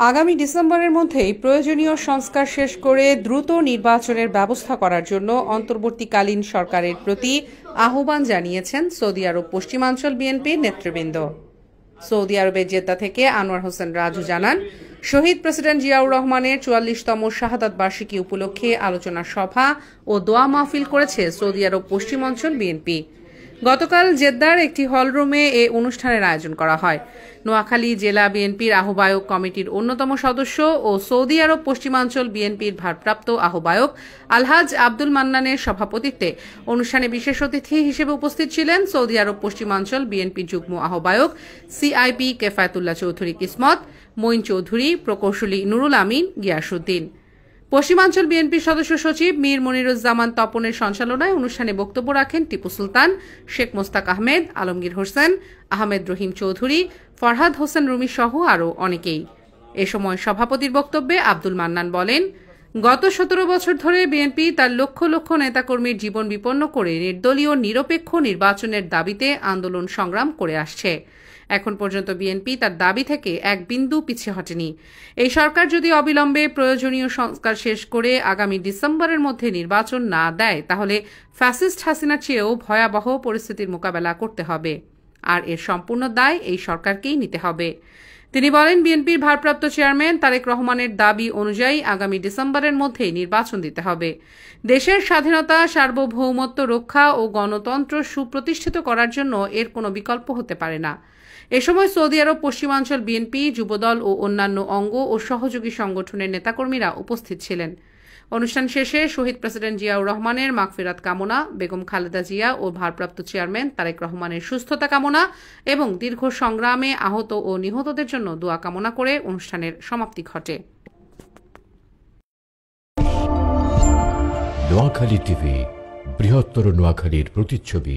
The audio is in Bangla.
আগামী ডিসেম্বরের মধ্যেই প্রয়োজনীয় সংস্কার শেষ করে দ্রুত নির্বাচনের ব্যবস্থা করার জন্য অন্তর্বর্তীকালীন সরকারের প্রতি আহ্বান জানিয়েছেন সৌদি আরব পশ্চিমাঞ্চল বিএনপির নেতৃবৃন্দ। সৌদি আরবের জেদ্দা থেকে আনোয়ার হোসেন রাজু জানান, শহীদ প্রেসিডেন্ট জিয়াউর রহমানের ৪৪তম শাহাদাত বার্ষিকী উপলক্ষে আলোচনা সভা ও দোয়া মাহফিল করেছে সৌদি আরব পশ্চিমাঞ্চল বিএনপি। গতকাল জেদ্দার একটি হলরুমে এ অনুষ্ঠানের আয়োজন করা হয়। নোয়াখালী জেলা বিএনপির আহ্বায়ক কমিটির অন্যতম সদস্য ও সৌদি আরব পশ্চিমাঞ্চল বিএনপির ভারপ্রাপ্ত আহ্বায়ক আলহাজ আব্দুল মান্নানের সভাপতিত্বে অনুষ্ঠানে বিশেষ অতিথি হিসেবে উপস্থিত ছিলেন সৌদি আরব পশ্চিমাঞ্চল বিএনপির যুগ্ম আহ্বায়ক সিআইপি কেফায়েতুল্লাহ চৌধুরী কিসমত, মঈন চৌধুরী, প্রকৌশলী নুরুল আমিন, গিয়াসউদ্দিন। পশ্চিমাঞ্চল বিএনপির সদস্য সচিব মীর মনিরুজ্জামান তপনের সঞ্চালনায় অনুষ্ঠানে বক্তব্য রাখেন টিপু সুলতান, শেখ মোস্তাক আহমেদ, আলমগীর হোসেন, আহমেদ রহিম চৌধুরী, ফরহাদ হোসেন রুমি সহ আরও অনেকেই। এ সময় সভাপতির বক্তব্যে আব্দুল মান্নান বলেন, গত ১৭ বছর ধরে বিএনপি তার লক্ষ লক্ষ নেতাকর্মীর জীবন বিপন্ন করে নির্দলীয় নিরপেক্ষ নির্বাচনের দাবিতে আন্দোলন সংগ্রাম করে আসছে। এখন পর্যন্ত বিএনপি তার দাবি থেকে এক বিন্দু পিছিয়ে হটেনি। এই সরকার যদি অবিলম্বে প্রয়োজনীয় সংস্কার শেষ করে আগামী ডিসেম্বরের মধ্যে নির্বাচন না দেয়, তাহলে ফ্যাসিস্ট হাসিনার চেয়েও ভয়াবহ পরিস্থিতির মোকাবেলা করতে হবে, আর এর সম্পূর্ণ দায় এই সরকারকেই নিতে হবে। তিনি বলেন, বিএনপির ভারপ্রাপ্ত চেয়ারম্যান তারেক রহমানের দাবি অনুযায়ী আগামী ডিসেম্বরের মধ্যেই নির্বাচন দিতে হবে। দেশের স্বাধীনতা, সার্বভৌমত্ব রক্ষা ও গণতন্ত্র সুপ্রতিষ্ঠিত করার জন্য এর কোনো বিকল্প হতে পারে না। এ সময় সৌদি আরব পশ্চিমাঞ্চল বিএনপি, যুবদল ও অন্যান্য অঙ্গ ও সহযোগী সংগঠনের নেতাকর্মীরা উপস্থিত ছিলেন। অনুষ্ঠান শেষে শহীদ প্রেসিডেন্ট জিয়াউর রহমানের মাগফিরাত কামনা, বেগম খালেদা জিয়া ও ভারপ্রাপ্ত চেয়ারম্যান তারেক রহমানের সুস্থতা কামনা এবং দীর্ঘ সংগ্রামে আহত ও নিহতদের জন্য দোয়া কামনা করে অনুষ্ঠানের সমাপ্তি ঘটে। নোয়াখালী টিভি, বৃহত্তর নোয়াখালীর প্রতিচ্ছবি।